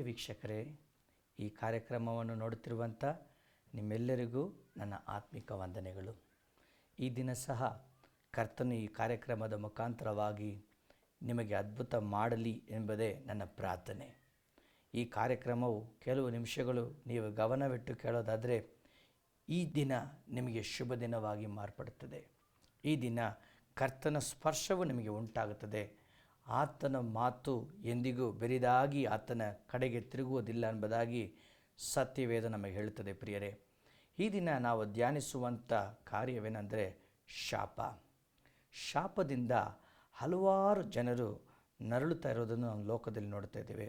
ವೀಕ್ಷಕರೇ, ಈ ಕಾರ್ಯಕ್ರಮವನ್ನು ನೋಡುತ್ತಿರುವಂಥ ನಿಮ್ಮೆಲ್ಲರಿಗೂ ನನ್ನ ಆತ್ಮಿಕ ವಂದನೆಗಳು. ಈ ದಿನ ಸಹ ಕರ್ತನು ಈ ಕಾರ್ಯಕ್ರಮದ ಮುಖಾಂತರವಾಗಿ ನಿಮಗೆ ಅದ್ಭುತ ಮಾಡಲಿ ಎಂಬುದೇ ನನ್ನ ಪ್ರಾರ್ಥನೆ. ಈ ಕಾರ್ಯಕ್ರಮವು ಕೆಲವು ನಿಮಿಷಗಳು ನೀವು ಗಮನವಿಟ್ಟು ಕೇಳೋದಾದರೆ ಈ ದಿನ ನಿಮಗೆ ಶುಭ ದಿನವಾಗಿ ಮಾರ್ಪಡುತ್ತದೆ. ಈ ದಿನ ಕರ್ತನ ಸ್ಪರ್ಶವು ನಿಮಗೆ ಉಂಟಾಗುತ್ತದೆ. ಆತನ ಮಾತು ಎಂದಿಗೂ ಬೆರಿದಾಗಿ ಆತನ ಕಡೆಗೆ ತಿರುಗುವುದಿಲ್ಲ ಎಂಬುದಾಗಿ ಸತ್ಯವೇದ ನಮಗೆ ಹೇಳುತ್ತದೆ. ಪ್ರಿಯರೇ, ಈ ದಿನ ನಾವು ಧ್ಯಾನಿಸುವಂಥ ಕಾರ್ಯವೇನೆಂದರೆ ಶಾಪದಿಂದ ಹಲವಾರು ಜನರು ನರಳುತ್ತಾ ಇರೋದನ್ನು ನಾವು ಲೋಕದಲ್ಲಿ ನೋಡ್ತಾ ಇದ್ದೇವೆ.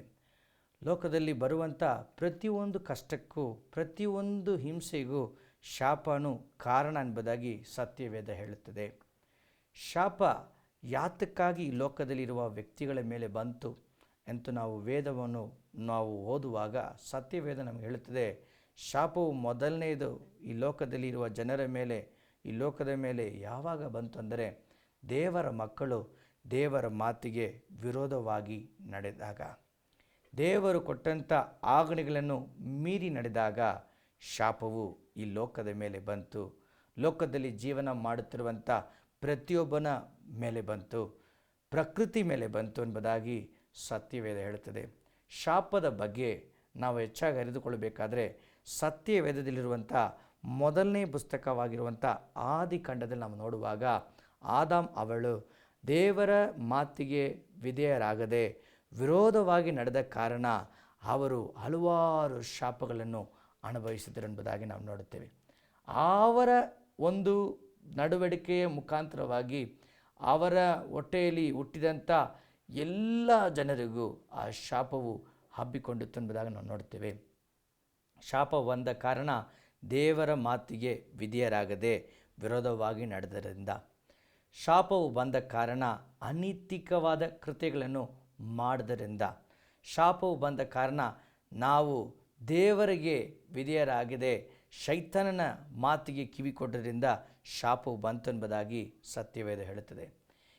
ಲೋಕದಲ್ಲಿ ಬರುವಂಥ ಪ್ರತಿಯೊಂದು ಕಷ್ಟಕ್ಕೂ ಪ್ರತಿಯೊಂದು ಹಿಂಸೆಗೂ ಶಾಪನು ಕಾರಣ ಎಂಬುದಾಗಿ ಸತ್ಯವೇದ ಹೇಳುತ್ತದೆ. ಶಾಪ ಯಾತಕ್ಕಾಗಿ ಈ ಲೋಕದಲ್ಲಿರುವ ವ್ಯಕ್ತಿಗಳ ಮೇಲೆ ಬಂತು ಎಂದು ನಾವು ವೇದವನ್ನು ಓದುವಾಗ ಸತ್ಯವೇದ ನಮಗೆ ಹೇಳುತ್ತದೆ. ಶಾಪವು ಮೊದಲನೆಯದು ಈ ಲೋಕದಲ್ಲಿರುವ ಜನರ ಮೇಲೆ, ಈ ಲೋಕದ ಮೇಲೆ ಯಾವಾಗ ಬಂತು ಅಂದರೆ ದೇವರ ಮಕ್ಕಳು ದೇವರ ಮಾತಿಗೆ ವಿರೋಧವಾಗಿ ನಡೆದಾಗ, ದೇವರು ಕೊಟ್ಟಂಥ ಆಜ್ಞೆಗಳನ್ನು ಮೀರಿ ನಡೆದಾಗ ಶಾಪವು ಈ ಲೋಕದ ಮೇಲೆ ಬಂತು. ಲೋಕದಲ್ಲಿ ಜೀವನ ಮಾಡುತ್ತಿರುವಂಥ ಪ್ರತಿಯೊಬ್ಬನ ಮೇಲೆ ಬಂತು, ಪ್ರಕೃತಿ ಮೇಲೆ ಬಂತು ಎಂಬುದಾಗಿ ಸತ್ಯವೇದ ಹೇಳುತ್ತದೆ. ಶಾಪದ ಬಗ್ಗೆ ನಾವು ಹೆಚ್ಚಾಗಿ ಅರಿತುಕೊಳ್ಳಬೇಕಾದ್ರೆ ಸತ್ಯವೇದದಲ್ಲಿರುವಂಥ ಮೊದಲನೇ ಪುಸ್ತಕವಾಗಿರುವಂಥ ಆದಿಕಾಂಡದಲ್ಲಿ ನಾವು ನೋಡುವಾಗ ಆದಾಮ್ ಅವಳು ದೇವರ ಮಾತಿಗೆ ವಿಧೇಯರಾಗದೆ ವಿರೋಧವಾಗಿ ನಡೆದ ಕಾರಣ ಅವರು ಹಲವಾರು ಶಾಪಗಳನ್ನು ಅನುಭವಿಸಿದರು ಎಂಬುದಾಗಿ ನಾವು ನೋಡುತ್ತೇವೆ. ಅವರ ಒಂದು ನಡವಳಿಕೆಯ ಮುಖಾಂತರವಾಗಿ ಅವರ ಹೊಟ್ಟೆಯಲ್ಲಿ ಹುಟ್ಟಿದಂಥ ಎಲ್ಲ ಜನರಿಗೂ ಆ ಶಾಪವು ಹಬ್ಬಿಕೊಂಡಿತ್ತು ಎಂಬುದಾಗಿ ನಾವು ನೋಡ್ತೇವೆ. ಶಾಪ ಬಂದ ಕಾರಣ ದೇವರ ಮಾತಿಗೆ ವಿಧೇಯರಾಗದೆ ವಿರೋಧವಾಗಿ ನಡೆದರಿಂದ, ಶಾಪವು ಬಂದ ಕಾರಣ ಅನೈತಿಕವಾದ ಕೃತ್ಯಗಳನ್ನು ಮಾಡಿದರಿಂದ, ಶಾಪವು ಬಂದ ಕಾರಣ ನಾವು ದೇವರಿಗೆ ವಿಧೇಯರಾಗದೆ ಶೈತಾನನ ಮಾತಿಗೆ ಕಿವಿ ಕೊಟ್ಟರಿಂದ ಶಾಪವು ಬಂತು ಎಂಬುದಾಗಿ ಸತ್ಯವೇದ ಹೇಳುತ್ತದೆ.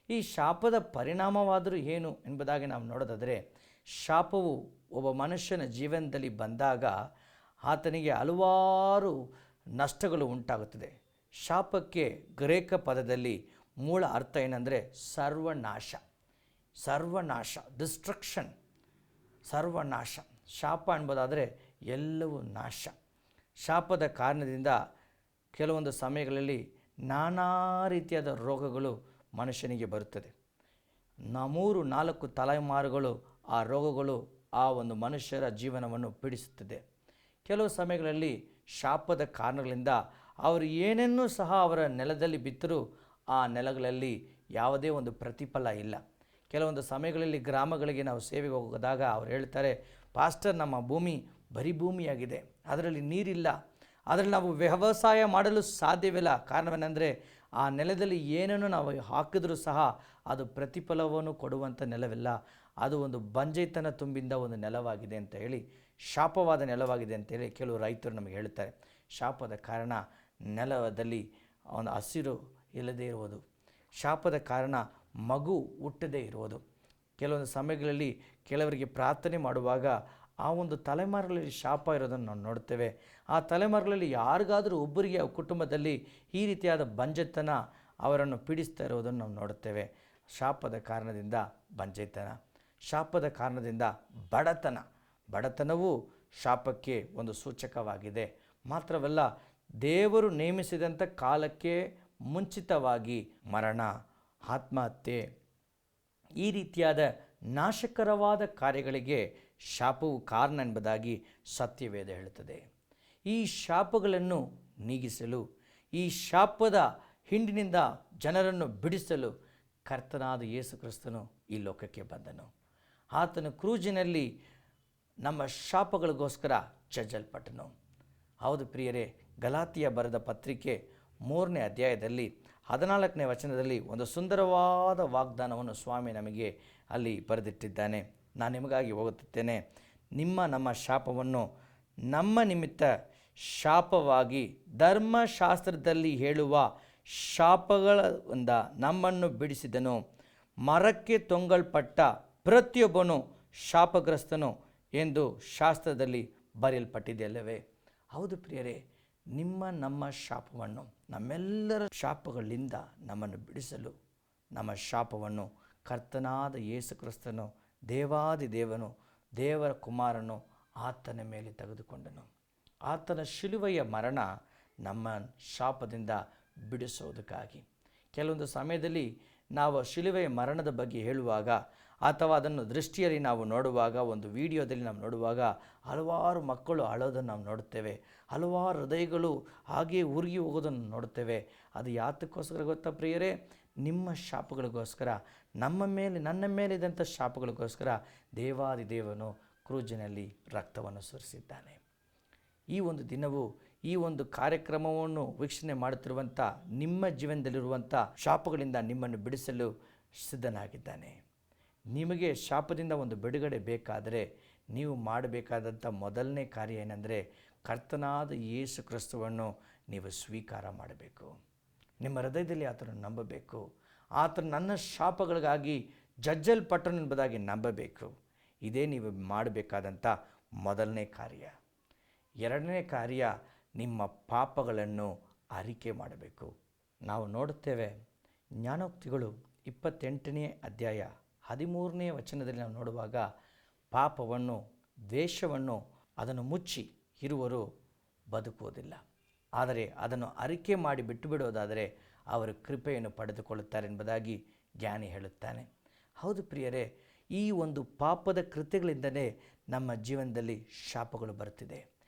ಈ ಶಾಪದ ಪರಿಣಾಮವಾದರೂ ಏನು ಎಂಬುದಾಗಿ ನಾವು ನೋಡೋದಾದರೆ, ಶಾಪವು ಒಬ್ಬ ಮನುಷ್ಯನ ಜೀವನದಲ್ಲಿ ಬಂದಾಗ ಆತನಿಗೆ ಹಲವಾರು ನಷ್ಟಗಳು ಉಂಟಾಗುತ್ತದೆ. ಶಾಪಕ್ಕೆ ಗ್ರೇಕ ಪದದಲ್ಲಿ ಮೂಲ ಅರ್ಥ ಏನಂದರೆ ಸರ್ವನಾಶ, ಡಿಸ್ಟ್ರಕ್ಷನ್, ಸರ್ವನಾಶ. ಶಾಪ ಎಂಬುದಾದರೆ ಎಲ್ಲವೂ ನಾಶ. ಶಾಪದ ಕಾರಣದಿಂದ ಕೆಲವೊಂದು ಸಮಯಗಳಲ್ಲಿ ನಾನಾ ರೀತಿಯಾದ ರೋಗಗಳು ಮನುಷ್ಯನಿಗೆ ಬರುತ್ತದೆ. 3-4 ತಲೆಮಾರುಗಳು ಆ ರೋಗಗಳು ಆ ಒಂದು ಮನುಷ್ಯರ ಜೀವನವನ್ನು ಪೀಡಿಸುತ್ತದೆ. ಕೆಲವು ಸಮಯಗಳಲ್ಲಿ ಶಾಪದ ಕಾರಣಗಳಿಂದ ಅವರು ಏನನ್ನೂ ಸಹ ಅವರ ನೆಲದಲ್ಲಿ ಬಿತ್ತರೂ ಆ ನೆಲಗಳಲ್ಲಿ ಯಾವುದೇ ಒಂದು ಪ್ರತಿಫಲ ಇಲ್ಲ. ಕೆಲವೊಂದು ಸಮಯಗಳಲ್ಲಿ ಗ್ರಾಮಗಳಿಗೆ ನಾವು ಸೇವೆಗೆ ಹೋಗೋದಾಗ ಅವ್ರು ಹೇಳ್ತಾರೆ, ಪಾಸ್ಟರ್, ನಮ್ಮ ಭೂಮಿ ಬರೀ ಭೂಮಿಯಾಗಿದೆ, ಅದರಲ್ಲಿ ನೀರಿಲ್ಲ, ಅದರಲ್ಲಿ ನಾವು ವ್ಯವಸಾಯ ಮಾಡಲು ಸಾಧ್ಯವಿಲ್ಲ. ಕಾರಣವೇನೆಂದರೆ ಆ ನೆಲದಲ್ಲಿ ಏನನ್ನು ನಾವು ಹಾಕಿದ್ರೂ ಸಹ ಅದು ಪ್ರತಿಫಲವನ್ನು ಕೊಡುವಂಥ ನೆಲವಿಲ್ಲ, ಅದು ಒಂದು ಬಂಜೆತನ ತುಂಬಿದ ಒಂದು ನೆಲವಾಗಿದೆ ಅಂತ ಹೇಳಿ, ಶಾಪವಾದ ನೆಲವಾಗಿದೆ ಅಂತೇಳಿ ಕೆಲವು ರೈತರು ನಮಗೆ ಹೇಳ್ತಾರೆ. ಶಾಪದ ಕಾರಣ ನೆಲದಲ್ಲಿ ಒಂದು ಹಸಿರು ಇಲ್ಲದೇ ಇರುವುದು, ಶಾಪದ ಕಾರಣ ಮಗು ಹುಟ್ಟದೇ ಇರುವುದು. ಕೆಲವೊಂದು ಸಮಯಗಳಲ್ಲಿ ಕೆಲವರಿಗೆ ಪ್ರಾರ್ಥನೆ ಮಾಡುವಾಗ ಆ ಒಂದು ತಲೆಮಾರುಗಳಲ್ಲಿ ಶಾಪ ಇರೋದನ್ನು ನಾವು ನೋಡ್ತೇವೆ. ಆ ತಲೆಮಾರುಗಳಲ್ಲಿ ಯಾರಿಗಾದರೂ ಒಬ್ಬರಿಗೆ ಕುಟುಂಬದಲ್ಲಿ ಈ ರೀತಿಯಾದ ಬಂಜೆತನ ಅವರನ್ನು ಪೀಡಿಸ್ತಾ ಇರೋದನ್ನು ನಾವು ನೋಡುತ್ತೇವೆ. ಶಾಪದ ಕಾರಣದಿಂದ ಬಂಜೆತನ, ಶಾಪದ ಕಾರಣದಿಂದ ಬಡತನವೂ ಶಾಪಕ್ಕೆ ಒಂದು ಸೂಚಕವಾಗಿದೆ. ಮಾತ್ರವಲ್ಲ, ದೇವರು ನೇಮಿಸಿದಂಥ ಕಾಲಕ್ಕೆ ಮುಂಚಿತವಾಗಿ ಮರಣ, ಆತ್ಮಹತ್ಯೆ, ಈ ರೀತಿಯಾದ ನಾಶಕರವಾದ ಕಾರ್ಯಗಳಿಗೆ ಶಾಪವು ಕಾರಣ ಎಂಬುದಾಗಿ ಸತ್ಯವೇದ ಹೇಳುತ್ತದೆ. ಈ ಶಾಪಗಳನ್ನು ನೀಗಿಸಲು, ಈ ಶಾಪದ ಹಿಂಡಿನಿಂದ ಜನರನ್ನು ಬಿಡಿಸಲು ಕರ್ತನಾದ ಯೇಸು ಕ್ರಿಸ್ತನು ಈ ಲೋಕಕ್ಕೆ ಬಂದನು. ಆತನು ಕ್ರೂಜಿನಲ್ಲಿ ನಮ್ಮ ಶಾಪಗಳಿಗೋಸ್ಕರ ಜಜ್ಜಲ್ಪಟ್ಟನು. ಹೌದು ಪ್ರಿಯರೇ, ಗಲಾತಿಯ ಬರೆದ ಪತ್ರಿಕೆ 3ನೇ ಅಧ್ಯಾಯದಲ್ಲಿ 14ನೇ ವಚನದಲ್ಲಿ ಒಂದು ಸುಂದರವಾದ ವಾಗ್ದಾನವನ್ನು ಸ್ವಾಮಿ ನಮಗೆ ಅಲ್ಲಿ ಬರೆದಿಟ್ಟಿದ್ದಾನೆ. ನಾನು ನಿಮಗಾಗಿ ಓದುತ್ತೇನೆ. ನಮ್ಮ ಶಾಪವನ್ನು ನಮ್ಮ ನಿಮಿತ್ತ ಶಾಪವಾಗಿ ಧರ್ಮಶಾಸ್ತ್ರದಲ್ಲಿ ಹೇಳುವ ಶಾಪಗಳಿಂದ ನಮ್ಮನ್ನು ಬಿಡಿಸಿದನು. ಮರಕ್ಕೆ ತೊಂಗಲ್ಪಟ್ಟ ಪ್ರತಿಯೊಬ್ಬನು ಶಾಪಗ್ರಸ್ತನು ಎಂದು ಶಾಸ್ತ್ರದಲ್ಲಿ ಬರೆಯಲ್ಪಟ್ಟಿದೆಯಲ್ಲವೇ? ಹೌದು ಪ್ರಿಯರೇ, ನಮ್ಮ ಶಾಪವನ್ನು, ನಮ್ಮೆಲ್ಲರ ಶಾಪಗಳಿಂದ ನಮ್ಮನ್ನು ಬಿಡಿಸಲು ನಮ್ಮ ಶಾಪವನ್ನು ಕರ್ತನಾದ ಯೇಸು ಕ್ರಿಸ್ತನು, ದೇವಾದಿದೇವನು, ದೇವರ ಕುಮಾರನು ಆತನ ಮೇಲೆ ತೆಗೆದುಕೊಂಡನು. ಆತನ ಶಿಲುವೆಯ ಮರಣ ನಮ್ಮ ಶಾಪದಿಂದ ಬಿಡಿಸೋದಕ್ಕಾಗಿ. ಕೆಲವೊಂದು ಸಮಯದಲ್ಲಿ ನಾವು ಶಿಲುವೆಯ ಮರಣದ ಬಗ್ಗೆ ಹೇಳುವಾಗ ಅಥವಾ ಅದನ್ನು ದೃಷ್ಟಿಯಲ್ಲಿ ನಾವು ನೋಡುವಾಗ, ಒಂದು ವಿಡಿಯೋದಲ್ಲಿ ನಾವು ನೋಡುವಾಗ ಹಲವಾರು ಮಕ್ಕಳು ಅಳೋದನ್ನು ನಾವು ನೋಡುತ್ತೇವೆ. ಹಲವಾರು ಹೃದಯಗಳು ಹಾಗೆ ಉರುಗಿ ಹೋಗೋದನ್ನು ನೋಡುತ್ತೇವೆ. ಅದು ಯಾತಕ್ಕೋಸ್ಕರ ಗೊತ್ತಾ ಪ್ರಿಯರೇ? ನಿಮ್ಮ ಶಾಪಗಳಿಗೋಸ್ಕರ, ನನ್ನ ಮೇಲಿದ್ದಂಥ ಶಾಪಗಳಿಗೋಸ್ಕರ ದೇವಾದಿದೇವನು ಕ್ರೂಜಿನಲ್ಲಿ ರಕ್ತವನ್ನು ಸುರಿಸಿದ್ದಾನೆ. ಈ ಒಂದು ದಿನವೂ, ಈ ಒಂದು ಕಾರ್ಯಕ್ರಮವನ್ನು ವೀಕ್ಷಣೆ ಮಾಡುತ್ತಿರುವಂಥ ನಿಮ್ಮ ಜೀವನದಲ್ಲಿರುವಂಥ ಶಾಪಗಳಿಂದ ನಿಮ್ಮನ್ನು ಬಿಡಿಸಲು ಸಿದ್ಧನಾಗಿದ್ದಾನೆ. ನಿಮಗೆ ಶಾಪದಿಂದ ಒಂದು ಬಿಡುಗಡೆ ಬೇಕಾದರೆ ನೀವು ಮಾಡಬೇಕಾದಂಥ ಮೊದಲನೇ ಕಾರ್ಯ ಏನೆಂದರೆ, ಕರ್ತನಾದ ಯೇಸು ಕ್ರಿಸ್ತವನ್ನು ನೀವು ಸ್ವೀಕಾರ ಮಾಡಬೇಕು. ನಿಮ್ಮ ಹೃದಯದಲ್ಲಿ ಆತನನ್ನು ನಂಬಬೇಕು. ಆತನು ನನ್ನ ಶಾಪಗಳಿಗಾಗಿ ಜಜ್ಜಲ್ಪಟ್ಟನು ಎಂಬುದಾಗಿ ನಂಬಬೇಕು. ಇದೇ ನೀವು ಮಾಡಬೇಕಾದಂಥ ಮೊದಲನೇ ಕಾರ್ಯ. ಎರಡನೇ ಕಾರ್ಯ, ನಿಮ್ಮ ಪಾಪಗಳನ್ನು ಅರಿಕೆ ಮಾಡಬೇಕು. ನಾವು ನೋಡುತ್ತೇವೆ, ಜ್ಞಾನೋಕ್ತಿಗಳು 28ನೇ ಅಧ್ಯಾಯ 13ನೇ ವಚನದಲ್ಲಿ ನಾವು ನೋಡುವಾಗ, ಪಾಪವನ್ನು, ದ್ವೇಷವನ್ನು ಅದನ್ನು ಮುಚ್ಚಿ ಇರುವರು ಬದುಕುವುದಿಲ್ಲ. ಆದರೆ ಅದನ್ನು ಅರಿಕೆ ಮಾಡಿ ಬಿಟ್ಟು ಬಿಡೋದಾದರೆ ಅವರು ಕೃಪೆಯನ್ನು ಪಡೆದುಕೊಳ್ಳುತ್ತಾರೆ ಎಂಬುದಾಗಿ ಜ್ಞಾನಿ ಹೇಳುತ್ತಾನೆ. ಹೌದು ಪ್ರಿಯರೇ, ಈ ಒಂದು ಪಾಪದ ಕೃತ್ಯಗಳಿಂದಲೇ ನಮ್ಮ ಜೀವನದಲ್ಲಿ ಶಾಪಗಳು ಬರುತ್ತಿದೆ.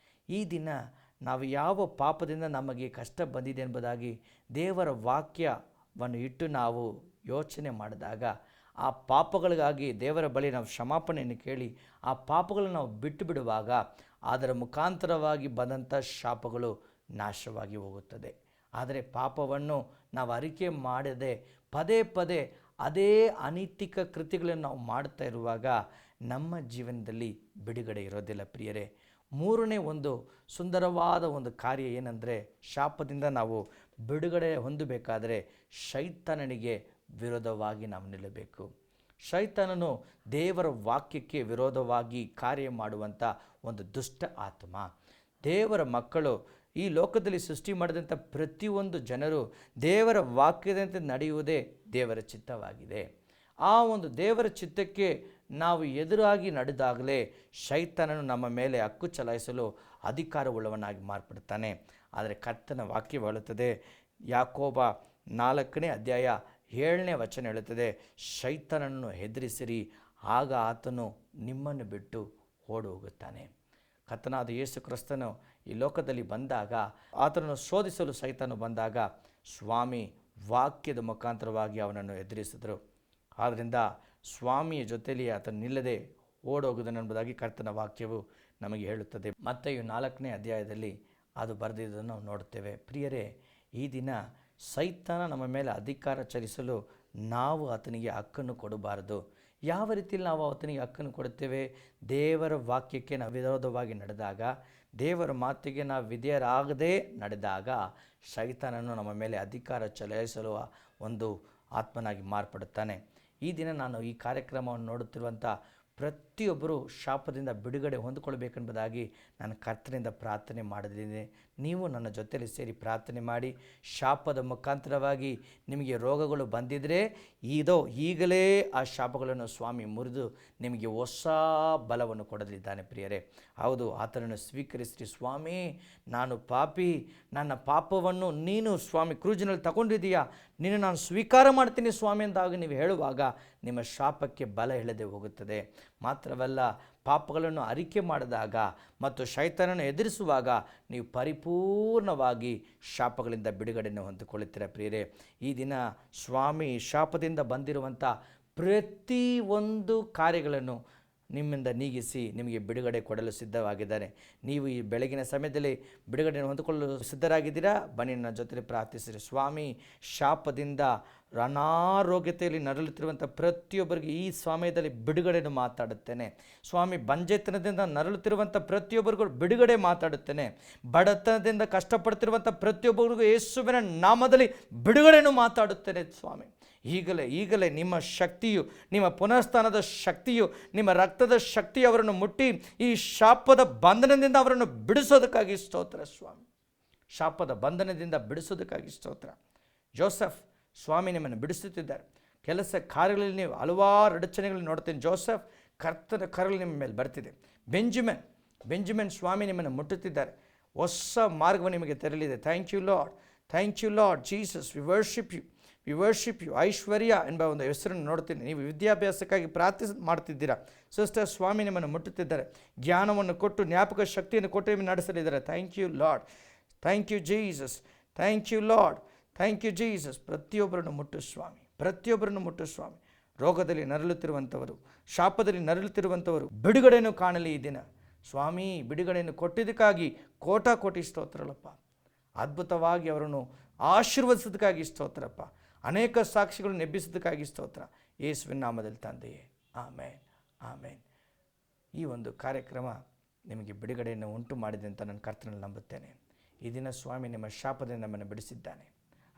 ಈ ದಿನ ನಾವು ಯಾವ ಪಾಪದಿಂದ ನಮಗೆ ಕಷ್ಟ ಬಂದಿದೆ ಎಂಬುದಾಗಿ ದೇವರ ವಾಕ್ಯವನ್ನು ಇಟ್ಟು ನಾವು ಯೋಚನೆ ಮಾಡಿದಾಗ, ಆ ಪಾಪಗಳಿಗಾಗಿ ದೇವರ ಬಳಿ ನಾವು ಕ್ಷಮಾಪಣೆಯನ್ನು ಕೇಳಿ ಆ ಪಾಪಗಳನ್ನು ನಾವು ಬಿಟ್ಟು ಬಿಡುವಾಗ ಅದರ ಮುಖಾಂತರವಾಗಿ ಬಂದಂಥ ಶಾಪಗಳು ನಾಶವಾಗಿ ಹೋಗುತ್ತದೆ. ಆದರೆ ಪಾಪವನ್ನು ನಾವು ಅರಿಕೆ ಮಾಡದೆ ಪದೇ ಪದೇ ಅದೇ ಅನೈತಿಕ ಕೃತ್ಯಗಳನ್ನು ನಾವು ಮಾಡ್ತಾ ಇರುವಾಗ ನಮ್ಮ ಜೀವನದಲ್ಲಿ ಬಿಡುಗಡೆ ಇರೋದಿಲ್ಲ ಪ್ರಿಯರೇ. ಮೂರನೇ ಒಂದು ಸುಂದರವಾದ ಒಂದು ಕಾರ್ಯ ಏನೆಂದರೆ, ಶಾಪದಿಂದ ನಾವು ಬಿಡುಗಡೆ ಹೊಂದಬೇಕಾದರೆ ಶೈತಾನನಿಗೆ ವಿರೋಧವಾಗಿ ನಾವು ನಿಲ್ಲಬೇಕು. ಶೈತಾನನು ದೇವರ ವಾಕ್ಯಕ್ಕೆ ವಿರೋಧವಾಗಿ ಕಾರ್ಯ ಮಾಡುವಂಥ ಒಂದು ದುಷ್ಟ ಆತ್ಮ. ದೇವರ ಮಕ್ಕಳು, ಈ ಲೋಕದಲ್ಲಿ ಸೃಷ್ಟಿ ಮಾಡಿದಂಥ ಪ್ರತಿಯೊಂದು ಜನರು ದೇವರ ವಾಕ್ಯದಂತೆ ನಡೆಯುವುದೇ ದೇವರ ಚಿತ್ತವಾಗಿದೆ. ಆ ಒಂದು ದೇವರ ಚಿತ್ತಕ್ಕೆ ನಾವು ಎದುರಾಗಿ ನಡೆದಾಗಲೇ ಶೈತಾನನು ನಮ್ಮ ಮೇಲೆ ಹಕ್ಕು ಚಲಾಯಿಸಲು ಅಧಿಕಾರವುಳ್ಳವನಾಗಿ ಮಾರ್ಪಡುತ್ತಾನೆ. ಆದರೆ ಕರ್ತನ ವಾಕ್ಯ ಹೇಳುತ್ತದೆ, ಯಾಕೋಬ 4ನೇ ಅಧ್ಯಾಯ 7ನೇ ವಚನ ಹೇಳುತ್ತದೆ, ಶೈತಾನನನ್ನು ಹೆದರಿಸಿರಿ, ಆಗ ಆತನು ನಿಮ್ಮನ್ನು ಬಿಟ್ಟು ಓಡಿ ಹೋಗುತ್ತಾನೆ. ಕರ್ತನಾದ ಯೇಸು ಕ್ರಿಸ್ತನು ಈ ಲೋಕದಲ್ಲಿ ಬಂದಾಗ, ಆತನನ್ನು ಶೋಧಿಸಲು ಸೈತಾನು ಬಂದಾಗ ಸ್ವಾಮಿ ವಾಕ್ಯದ ಮುಖಾಂತರವಾಗಿ ಅವನನ್ನು ಎದುರಿಸಿದರು. ಆದ್ದರಿಂದ ಸ್ವಾಮಿಯ ಜೊತೆಯಲ್ಲಿ ಆತನು ನಿಲ್ಲದೆ ಓಡೋಗುವುದೆಂಬುದಾಗಿ ಕರ್ತನ ವಾಕ್ಯವು ನಮಗೆ ಹೇಳುತ್ತದೆ. ಮತ್ತೆಯು 4ನೇ ಅಧ್ಯಾಯದಲ್ಲಿ ಅದು ಬರೆದಿದ್ದನ್ನು ನಾವು ನೋಡುತ್ತೇವೆ. ಪ್ರಿಯರೇ, ಈ ದಿನ ಸೈತಾನ ನಮ್ಮ ಮೇಲೆ ಅಧಿಕಾರ ಚಲಿಸಲು ನಾವು ಆತನಿಗೆ ಹಕ್ಕನ್ನು ಕೊಡಬಾರದು. ಯಾವ ರೀತಿಯಲ್ಲಿ ನಾವು ಆತನಿಗೆ ಹಕ್ಕನ್ನು ಕೊಡುತ್ತೇವೆ? ದೇವರ ವಾಕ್ಯಕ್ಕೆ ನಾವು ವಿರೋಧವಾಗಿ ನಡೆದಾಗ, ದೇವರ ಮಾತಿಗೆ ನಾವು ವಿಧೇಯರಾಗದೇ ನಡೆದಾಗ ಶೈತಾನನು ನಮ್ಮ ಮೇಲೆ ಅಧಿಕಾರ ಚಲಾಯಿಸಲು ಒಂದು ಆತ್ಮನಾಗಿ ಮಾರ್ಪಡುತ್ತಾನೆ. ಈ ದಿನ ನಾನು ಈ ಕಾರ್ಯಕ್ರಮವನ್ನು ನೋಡುತ್ತಿರುವಂಥ ಪ್ರತಿಯೊಬ್ಬರೂ ಶಾಪದಿಂದ ಬಿಡುಗಡೆ ಹೊಂದಿಕೊಳ್ಳಬೇಕೆಂಬುದಾಗಿ ನಾನು ಕರ್ತನಿಂದ ಪ್ರಾರ್ಥನೆ ಮಾಡಿದ್ದೀನಿ. ನೀವು ನನ್ನ ಜೊತೆಯಲ್ಲಿ ಸೇರಿ ಪ್ರಾರ್ಥನೆ ಮಾಡಿ, ಶಾಪದ ಮುಖಾಂತರವಾಗಿ ನಿಮಗೆ ರೋಗಗಳು ಬಂದಿದ್ದರೆ ಈಗಲೇ ಆ ಶಾಪಗಳನ್ನು ಸ್ವಾಮಿ ಮುರಿದು ನಿಮಗೆ ಹೊಸ ಬಲವನ್ನು ಕೊಡಲಿದ್ದಾನೆ ಪ್ರಿಯರೇ. ಹೌದು, ಆತನನ್ನು ಸ್ವೀಕರಿಸಿರಿ. ಸ್ವಾಮಿ, ನಾನು ಪಾಪಿ, ನನ್ನ ಪಾಪವನ್ನು ನೀನು ಸ್ವಾಮಿ ಕ್ರೂಜಿನಲ್ಲಿ ತಗೊಂಡಿದ್ದೀಯಾ, ನೀನು ನಾನು ಸ್ವೀಕಾರ ಮಾಡ್ತೀನಿ ಸ್ವಾಮಿ ಎಂದಾಗ ನೀವು ಹೇಳುವಾಗ ನಿಮ್ಮ ಶಾಪಕ್ಕೆ ಬಲ ಇಲ್ಲದೆ ಹೋಗುತ್ತದೆ. ಮಾತ್ರವಲ್ಲ, ಪಾಪಗಳನ್ನು ಅರಿಕೆ ಮಾಡಿದಾಗ ಮತ್ತು ಶೈತಾನನ್ನು ಎದುರಿಸುವಾಗ ನೀವು ಪರಿಪೂರ್ಣವಾಗಿ ಶಾಪಗಳಿಂದ ಬಿಡುಗಡೆಯನ್ನು ಹೊಂದಿಕೊಳ್ಳುತ್ತೀರ ಪ್ರಿಯರೇ. ಈ ದಿನ ಸ್ವಾಮಿ ಶಾಪದಿಂದ ಬಂದಿರುವಂಥ ಪ್ರತಿಯೊಂದು ಕಾರ್ಯಗಳನ್ನು ನಿಮ್ಮಿಂದ ನೀಗಿಸಿ ನಿಮಗೆ ಬಿಡುಗಡೆ ಕೊಡಲು ಸಿದ್ಧವಾಗಿದ್ದಾರೆ. ನೀವು ಈ ಬೆಳಗಿನ ಸಮಯದಲ್ಲಿ ಬಿಡುಗಡೆಯನ್ನು ಹೊಂದಿಕೊಳ್ಳಲು ಸಿದ್ಧರಾಗಿದ್ದೀರಾ? ಬನ್ನಿ, ನನ್ನ ಜೊತೆಲಿ ಪ್ರಾರ್ಥಿಸಿರಿ. ಸ್ವಾಮಿ, ಶಾಪದಿಂದ ಅನಾರೋಗ್ಯತೆಯಲ್ಲಿ ನರಳುತ್ತಿರುವಂಥ ಪ್ರತಿಯೊಬ್ಬರಿಗೆ ಈ ಸಮಯದಲ್ಲಿ ಬಿಡುಗಡೆಯನ್ನು ಮಾತಾಡುತ್ತೇನೆ. ಸ್ವಾಮಿ, ಬಂಜೆತನದಿಂದ ನರಳುತ್ತಿರುವಂಥ ಪ್ರತಿಯೊಬ್ಬರಿಗೂ ಬಿಡುಗಡೆ ಮಾತಾಡುತ್ತೇನೆ. ಬಡತನದಿಂದ ಕಷ್ಟಪಡ್ತಿರುವಂಥ ಪ್ರತಿಯೊಬ್ಬರಿಗೂ ಯೇಸುವಿನ ನಾಮದಲ್ಲಿ ಬಿಡುಗಡೆಯನ್ನು ಮಾತಾಡುತ್ತೇನೆ. ಸ್ವಾಮಿ, ಈಗಲೇ ನಿಮ್ಮ ಶಕ್ತಿಯು, ನಿಮ್ಮ ಪುನಃಸ್ಥಾನದ ಶಕ್ತಿಯು, ನಿಮ್ಮ ರಕ್ತದ ಶಕ್ತಿಯು ಅವರನ್ನು ಮುಟ್ಟಿ ಈ ಶಾಪದ ಬಂಧನದಿಂದ ಅವರನ್ನು ಬಿಡಿಸೋದಕ್ಕಾಗಿ ಸ್ತೋತ್ರ ಸ್ವಾಮಿ. ಶಾಪದ ಬಂಧನದಿಂದ ಬಿಡಿಸೋದಕ್ಕಾಗಿ ಸ್ತೋತ್ರ. ಜೋಸೆಫ್ ಸ್ವಾಮಿ ನಿಮ್ಮನ್ನು ಬಿಡಿಸುತ್ತಿದ್ದಾರೆ. ಕೆಲಸ ಕಾರ್ಯಗಳಲ್ಲಿ ನೀವು ಹಲವಾರು ಅಡಚಣೆಗಳನ್ನು ನೋಡ್ತೀನಿ. ಜೋಸೆಫ್, ಕರ್ತನ ಕರಳು ನಿಮ್ಮ ಮೇಲೆ ಬರ್ತಿದೆ. ಬೆಂಜಮಿನ್ ಸ್ವಾಮಿ ನಿಮ್ಮನ್ನು ಮುಟ್ಟುತ್ತಿದ್ದಾರೆ. ಹೊಸ ಮಾರ್ಗವು ನಿಮಗೆ ತೆರಳಿದೆ. Thank you Lord Jesus. We worship you. Aishwarya ಎಂಬ ಒಂದು ಹೆಸರನ್ನು ನೋಡ್ತೀನಿ. ನೀವು ವಿದ್ಯಾಭ್ಯಾಸಕ್ಕಾಗಿ ಮಾಡ್ತಿದ್ದೀರಾ. ಸಿಸ್ಟರ್ ಸ್ವಾಮಿ ನಿಮ್ಮನ್ನು ಮುಟ್ಟುತ್ತಿದ್ದಾರೆ. ಜ್ಞಾನವನ್ನು ಕೊಟ್ಟು, ಜ್ಞಾಪಕ ಶಕ್ತಿಯನ್ನು ಕೊಟ್ಟು ನಿಮ್ಮನ್ನು ನಡೆಸಲಿದ್ದಾರೆ. Thank you Lord. Thank you Jesus. Thank you Lord. Thank you Jesus. ಪ್ರತಿಯೊಬ್ಬರನ್ನು ಮುಟ್ಟು ಸ್ವಾಮಿ. ರೋಗದಲ್ಲಿ ನರಳುತ್ತಿರುವಂಥವರು, ಶಾಪದಲ್ಲಿ ನರಳುತ್ತಿರುವಂಥವರು ಬಿಡುಗಡೆಯನ್ನು ಕಾಣಲಿ ಈ ದಿನ ಸ್ವಾಮಿ. ಬಿಡುಗಡೆಯನ್ನು ಕೊಟ್ಟಿದ್ದಕ್ಕಾಗಿ ಕೋಟಿ ಸ್ತೋತ್ರಗಳಪ್ಪ. ಅದ್ಭುತವಾಗಿ ಅವರನ್ನು ಆಶೀರ್ವದಿಸೋದಕ್ಕಾಗಿ ಸ್ತೋತ್ರಪ್ಪ. ಅನೇಕ ಸಾಕ್ಷಿಗಳನ್ನು ಎಬ್ಬಿಸೋದಕ್ಕಾಗಿ ಸ್ತೋತ್ರ. ಯೇಸುವಿನ ನಾಮದಲ್ಲಿ ತಂದೆಯೇ, ಆಮೇನ್. ಈ ಒಂದು ಕಾರ್ಯಕ್ರಮ ನಿಮಗೆ ಬಿಡುಗಡೆಯನ್ನು ಉಂಟು ಮಾಡಿದೆ ಅಂತ ನಾನು ಕರ್ತನಲ್ಲಿ ನಂಬುತ್ತೇನೆ. ಈ ದಿನ ಸ್ವಾಮಿ ನಿಮ್ಮ ಶಾಪದಿಂದ ನಮ್ಮನ್ನು ಬಿಡಿಸಿದ್ದಾನೆ.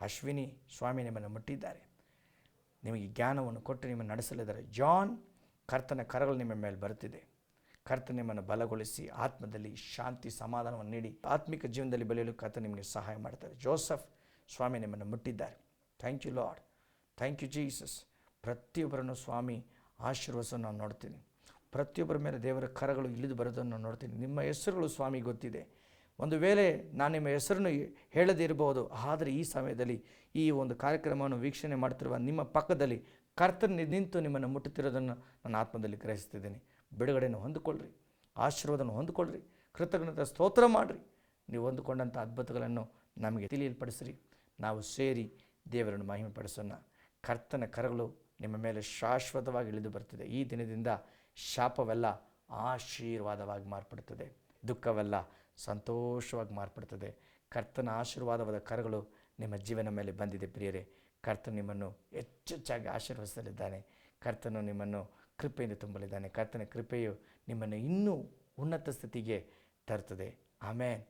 ಅಶ್ವಿನಿ ಸ್ವಾಮಿ ನಿಮ್ಮನ್ನು ಮುಟ್ಟಿದ್ದಾರೆ. ನಿಮಗೆ ಜ್ಞಾನವನ್ನು ಕೊಟ್ಟು ನಿಮ್ಮನ್ನು ನಡೆಸಲಿದ್ದಾರೆ. ಜಾನ್, ಕರ್ತನ ಕರಗಳು ನಿಮ್ಮ ಮೇಲೆ ಬರುತ್ತಿದೆ. ಕರ್ತ ನಿಮ್ಮನ್ನು ಬಲಗೊಳಿಸಿ ಆತ್ಮದಲ್ಲಿ ಶಾಂತಿ ಸಮಾಧಾನವನ್ನು ನೀಡಿ ಆತ್ಮಿಕ ಜೀವನದಲ್ಲಿ ಬೆಳೆಯಲು ಕರ್ತ ನಿಮಗೆ ಸಹಾಯ ಮಾಡ್ತಾರೆ. ಜೋಸೆಫ್ ಸ್ವಾಮಿ ನಿಮ್ಮನ್ನು ಮುಟ್ಟಿದ್ದಾರೆ. Thank you Lord. Thank you Jesus. ಪ್ರತಿಯೊಬ್ಬರನ್ನು ಸ್ವಾಮಿ ಆಶೀರ್ವಸವನ್ನು ನಾನು ನೋಡ್ತೀನಿ. ಪ್ರತಿಯೊಬ್ಬರ ಮೇಲೆ ದೇವರ ಕರಗಳು ಇಳಿದು ಬರೋದನ್ನು ನಾನು ನೋಡ್ತೀನಿ. ನಿಮ್ಮ ಹೆಸರುಗಳು ಸ್ವಾಮಿ ಗೊತ್ತಿದೆ. ಒಂದು ವೇಳೆ ನಾನು ನಿಮ್ಮ ಹೆಸರನ್ನು ಹೇಳದೇ ಇರಬಹುದು, ಆದರೆ ಈ ಸಮಯದಲ್ಲಿ ಈ ಒಂದು ಕಾರ್ಯಕ್ರಮವನ್ನು ವೀಕ್ಷಣೆ ಮಾಡ್ತಿರುವ ನಿಮ್ಮ ಪಕ್ಕದಲ್ಲಿ ಕರ್ತನ ನಿಂತು ನಿಮ್ಮನ್ನು ಮುಟ್ಟುತ್ತಿರೋದನ್ನು ನಾನು ಆತ್ಮದಲ್ಲಿ ಗ್ರಹಿಸ್ತಿದ್ದೀನಿ. ಬಿಡುಗಡೆಯನ್ನು ಹೊಂದಿಕೊಳ್ಳ್ರಿ, ಆಶೀರ್ವಾದವನ್ನು ಹೊಂದಿಕೊಳ್ಳ್ರಿ, ಕೃತಜ್ಞತೆ ಸ್ತೋತ್ರ ಮಾಡಿರಿ. ನೀವು ಹೊಂದಿಕೊಂಡಂಥ ಅದ್ಭುತಗಳನ್ನು ನಮಗೆ ತಿಳಿಯಲ್ಪಡಿಸ್ರಿ. ನಾವು ಸೇರಿ ದೇವರನ್ನು ಮಹಿಮೆಪಡಿಸೋಣ. ಕರ್ತನ ಕರಗಳು ನಿಮ್ಮ ಮೇಲೆ ಶಾಶ್ವತವಾಗಿ ಇಳಿದು ಬರ್ತಿದೆ. ಈ ದಿನದಿಂದ ಶಾಪವೆಲ್ಲ ಆಶೀರ್ವಾದವಾಗಿ ಮಾರ್ಪಡುತ್ತದೆ, ದುಃಖವೆಲ್ಲ ಸಂತೋಷವಾಗಿ ಮಾರ್ಪಡ್ತದೆ. ಕರ್ತನ ಆಶೀರ್ವಾದವಾದ ಕರಗಳು ನಿಮ್ಮ ಜೀವನ ಮೇಲೆ ಬಂದಿದೆ ಪ್ರಿಯರೇ. ಕರ್ತನು ನಿಮ್ಮನ್ನು ಹೆಚ್ಚೆಚ್ಚಾಗಿ ಆಶೀರ್ವದಿಸಲಿದ್ದಾನೆ. ಕರ್ತನು ನಿಮ್ಮನ್ನು ಕೃಪೆಯಿಂದ ತುಂಬಲಿದ್ದಾನೆ. ಕರ್ತನ ಕೃಪೆಯು ನಿಮ್ಮನ್ನು ಇನ್ನೂ ಉನ್ನತ ಸ್ಥಿತಿಗೆ ತರುತ್ತದೆ. ಆಮೇನ್.